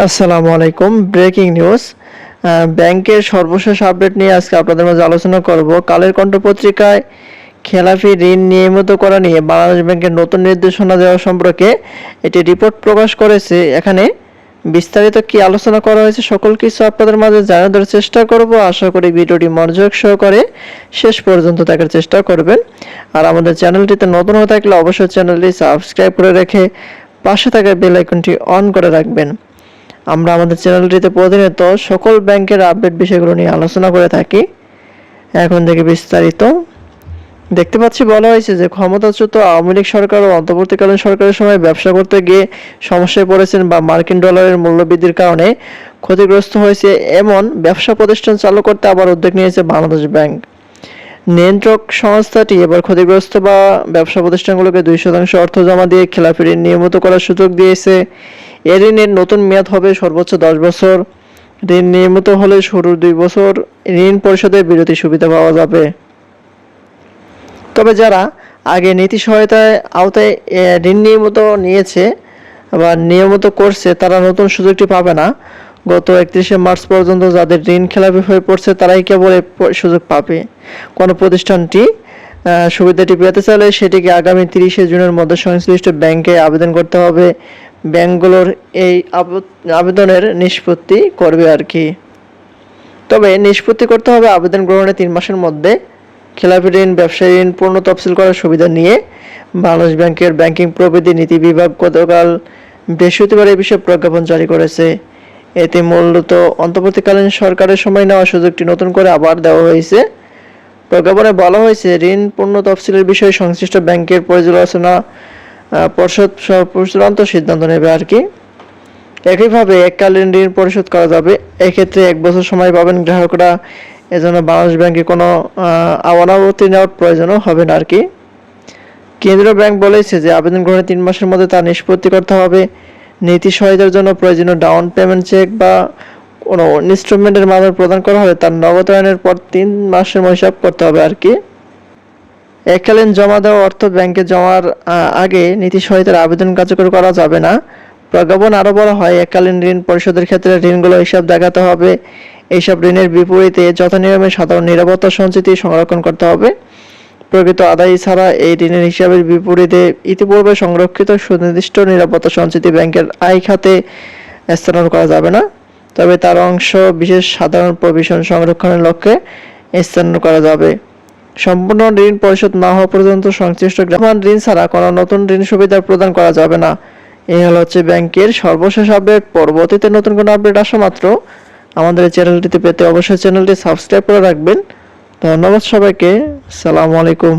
আসসালামু আলাইকুম। Breaking news. ব্যাংকের সর্বশেষ আপডেট নিয়ে আজকে আপনাদের মাঝে আলোচনা করব। কালের কণ্ঠ পত্রিকায় খেলাপি ঋণ নিয়মিত করা নিয়ে বাংলাদেশ ব্যাংকের নতুন নির্দেশনা দেওয়া সম্পর্কে একটি রিপোর্ট প্রকাশ করেছে। এখানে বিস্তারিত কি আলোচনা করা হয়েছে সকল কিছু আপনাদের মাঝে জানিয়ে দেওয়ার চেষ্টা করব। আশা করি ভিডিওটি মনোযোগ সহকারে শেষ পর্যন্ত দেখার চেষ্টা করবেন। আর আমাদের চ্যানেলটিতে নতুন হয়ে থাকলে অবশ্যই চ্যানেলটি সাবস্ক্রাইব করে রেখে পাশে থাকা বেল আইকনটি অন করে রাখবেন। আমরা আমাদের চ্যানেলটিতে প্রতিনিয়ত সকল ব্যাংকের আপডেট বিষয়গুলো নিয়ে আলোচনা করে থাকি। এখন থেকে বিস্তারিত দেখতে পাচ্ছি, বলা হয়েছে যে ক্ষমতাচ্যুত আওয়ামী লীগ সরকার ও অন্তর্বর্তীকালীন সরকারের সময় ব্যবসা করতে গিয়ে সমস্যায় পড়েছেন বা মার্কিন ডলারের মূল্যবৃদ্ধির কারণে ক্ষতিগ্রস্ত হয়েছে এমন ব্যবসা প্রতিষ্ঠান চালু করতে আবার উদ্যোগ নিয়েছে বাংলাদেশ ব্যাংক। নিয়ন্ত্রক সংস্থাটি এবার ক্ষতিগ্রস্ত বা ব্যবসা প্রতিষ্ঠানগুলোকে 2% অর্থ জমা দিয়ে খেলাপি ঋণ নিয়মিত করার সুযোগ দিয়েছে। এ ঋণের নতুন মেয়াদ হবে সর্বোচ্চ 10 বছর। ঋণ নিয়মিত হলে শুরুর 2 বছর ঋণ পরিশোধে বিরতি সুবিধা পাওয়া যাবে। তবে যারা আগে নীতি সহায়তায় আওতায় ঋণ নিয়মিত নিয়েছে বা নিয়মিত করছে তারা নতুন সুযোগটি পাবে না। গত 31শে মার্চ পর্যন্ত যাদের ঋণ খেলাপি হয়ে পড়ছে তারাই কেবল সুযোগ পাবে। কোনো প্রতিষ্ঠানটি সুবিধাটি পেতে চাইলে সেটিকে আগামী 30শে জুনের মধ্যে সংশ্লিষ্ট ব্যাংকে আবেদন করতে হবে। ব্যাংকগুলোর এই আবেদনের নিষ্পত্তি করবে আর কি। তবে নিষ্পত্তি করতে হবে আবেদন গ্রহণের 3 মাসের মধ্যে। খেলাপি ঋণ, ব্যবসায়ী ঋণ পূর্ণ তফসিল করার সুবিধা নিয়ে বাংলাদেশ ব্যাংকের ব্যাংকিং প্রবিধি নীতি বিভাগ গতকাল বৃহস্পতিবার এই বিষয়ে প্রজ্ঞাপন জারি করেছে। এতে মূলত অন্তর্বর্তীকালীন সরকারের সময় নেওয়া সুযোগটি নতুন করে আবার দেওয়া হয়েছে। প্রজ্ঞাপনে বলা হয়েছে ঋণ পূর্ণ তফসিলের বিষয়ে সংশ্লিষ্ট ব্যাংকের পর্যালোচনা পর্ষদ চূড়ান্ত সিদ্ধান্ত নেবে আর কি। একইভাবে এককালীন ঋণ পরিশোধ করা যাবে। এক্ষেত্রে 1 বছর সময় পাবেন গ্রাহকরা। এজন্য বাংলাদেশ ব্যাংকে কোনো অনাবর্তি নেওয়ার প্রয়োজনও হবে না আর কি। কেন্দ্রীয় ব্যাংক বলেছে যে আবেদন গ্রহণের 3 মাসের মধ্যে তা নিষ্পত্তি করতে হবে। নীতি সহায়তার জন্য প্রয়োজনীয় ডাউন পেমেন্ট চেক বা কোনো ইনস্টলমেন্টের মাধ্যমে প্রদান করা হবে তার নগদায়নের পর 3 মাসের হিসাব করতে হবে আর কি। এককালীন জমা দেওয়া অর্থ ব্যাংকে জমার আগে নীতি সহায়তার আবেদন কার্যকর করা যাবে না। প্রজ্ঞাপন আরও বলা হয় এককালীন ঋণ পরিশোধের ক্ষেত্রে ঋণগুলো হিসাব দেখাতে হবে। এইসব ঋণের বিপরীতে যথানিয়মে সাধারণ নিরাপত্তা সঞ্চিতি সংরক্ষণ করতে হবে। প্রকৃত আদায় ছাড়া এই ঋণের হিসাবের বিপরীতে ইতিপূর্বে সংরক্ষিত সুনির্দিষ্ট নিরাপত্তা সঞ্চিতি ব্যাংকের আয় খাতে স্থানান্তর করা যাবে না। তবে তার অংশ বিশেষ সাধারণ প্রভিশন সংরক্ষণের লক্ষ্যে স্থানান্তর করা যাবে। সম্পূর্ণ ঋণ পরিশোধ না হওয়া পর্যন্ত সংশ্লিষ্ট গ্রাহক ঋণ ছাড়া কোনো নতুন ঋণ সুবিধা প্রদান করা যাবে না। এই হচ্ছে ব্যাংকের সর্বশেষ আপডেট। পরবর্তীতে নতুন কোনো আপডেট আসা মাত্র আমাদের চ্যানেলটিতে পেতে অবশ্যই চ্যানেলটি সাবস্ক্রাইব করে রাখবেন। ধন্যবাদ সবাইকে। আসসালামু আলাইকুম।